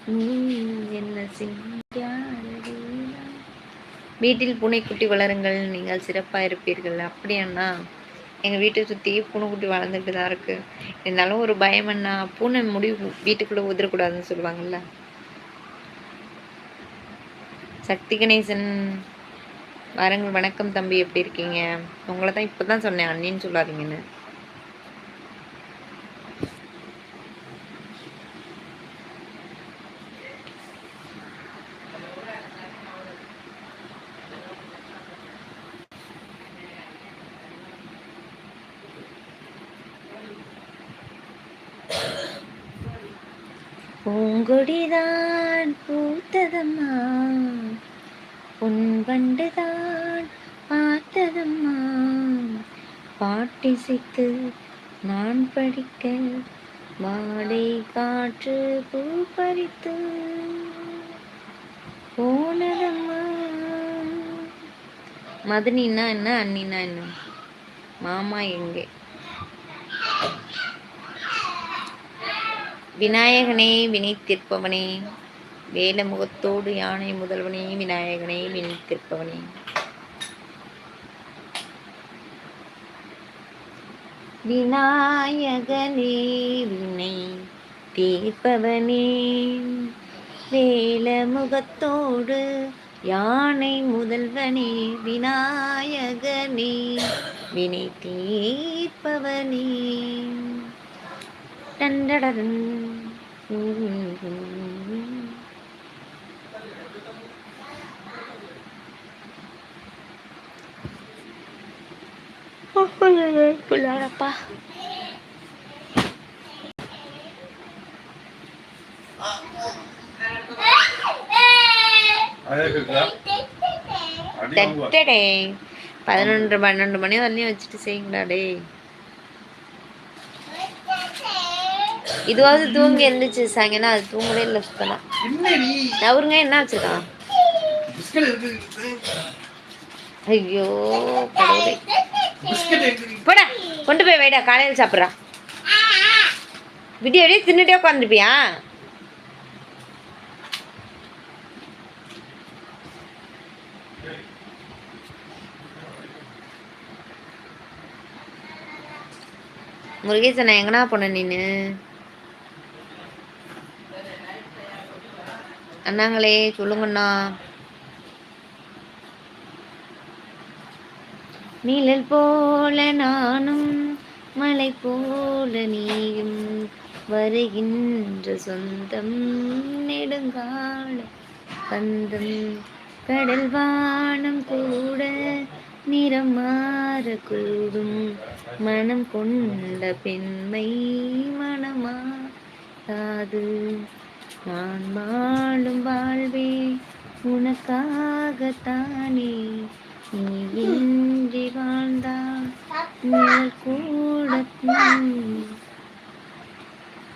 என்ன செஞ்சாரடி. வீட்டில் பூனைக்குட்டி வளருங்கள், நீங்கள் சிறப்பாக இருப்பீர்கள். அப்படியாண்ணா? எங்கள் வீட்டை சுற்றி பூனைக்குட்டி வளர்ந்துட்டு தான் இருக்கு. இருந்தாலும் ஒரு பயம் அண்ணா, பூனை முடி வீட்டுக்குள்ளே உதிரக்கூடாதுன்னு சொல்லுவாங்கல்ல. சக்தி கணேசன் வாருங்கள். வணக்கம் தம்பி, எப்படி இருக்கீங்க? உங்களை தான் இப்போ தான் சொன்னேன் அண்ணின்னு சொல்லாதீங்கன்னு. பூங்கொடிதான் பூத்ததம்மா, பொன்பண்டுதான் பார்த்ததம்மா, பாட்டிசைத்து நான் படிக்க வாடை காற்று பூ பறித்து போனதம்மா. மதனின்னா என்ன, அண்ணினா என்ன? மாமா எங்கே? விநாயகனே வினைத்திருப்பவனே, வேல முகத்தோடு யானை முதல்வனே, விநாயகனே வினைத்திருப்பவனே. விநாயகனே வினை தீர்ப்பவனே, வேல முகத்தோடு யானை முதல்வனே, விநாயகனே வினை தீர்ப்பவனே. டண்டடன் புள்ளாரப்பா. டே 11 மணி வரலையும் வச்சுட்டு செய்யுங்களா டே. இதுவாவது தூங்கி எழுந்துச்சு சாயங்காலம், அது தூங்கவே இல்லை சுத்தலாம். அவருங்க என்ன வச்சிருக்கான்? ஐயோ கடவுளே, போடா கொண்டு போய் வைடா, காலையில் சாப்பிட்றா. விடிய விடிய தின்னுட்டே உட்காந்துருப்பியா? முருகேசன், நான் எங்கனா போன நீனு? அண்ணாங்களே சொல்லுங்கண்ணா. நிழல் போல நானும், மலை போல நீயும், வருகின்ற சொந்தம் நெடுங்கால பந்தம். கடல் வானம் கூட நிறம் மாறக்கூடும், மனம் கொண்ட பெண்மை மனமாகாது. நான் வாழும் வாழ்வே உனக்காகத்தானே, நீ இன்றி வாழ்ந்தால் கூட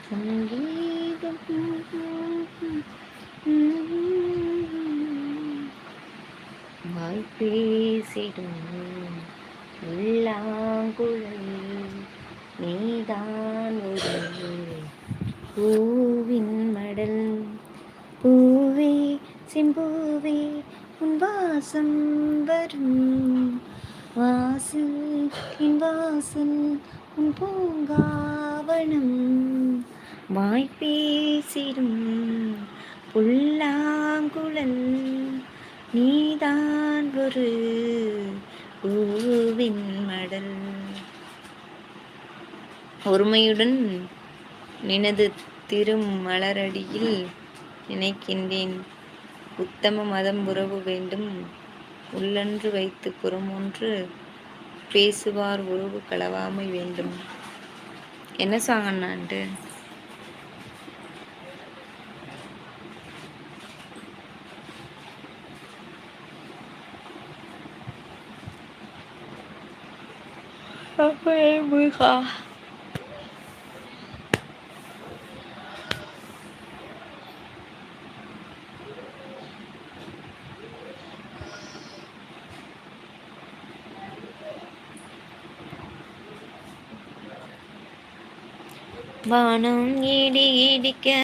சங்கீதம். வாய் பேசிடும் உள்ளாங்குழல், நீதான் ஒரு பூவின் மடல். பூவே செம்பூவே உன் வாசம் வரும், வாசல் என் வாசல் உன் பூங்காவனம். வாய் பேசிடும் புல்லாங்குழல், நீதான் ஒரு பூவின் மடல். ஒருமையுடன் நினது திருமலரடியில் நினைக்கின்றேன், உத்தம மதம் உறவு வேண்டும், உள்ளன்று வைத்து புறமொன்று பேசுவார் உறவு களவாமை வேண்டும். என்ன சாங்கண்ணான்ட்டு? முருகா, வானம் இடி இடிக்க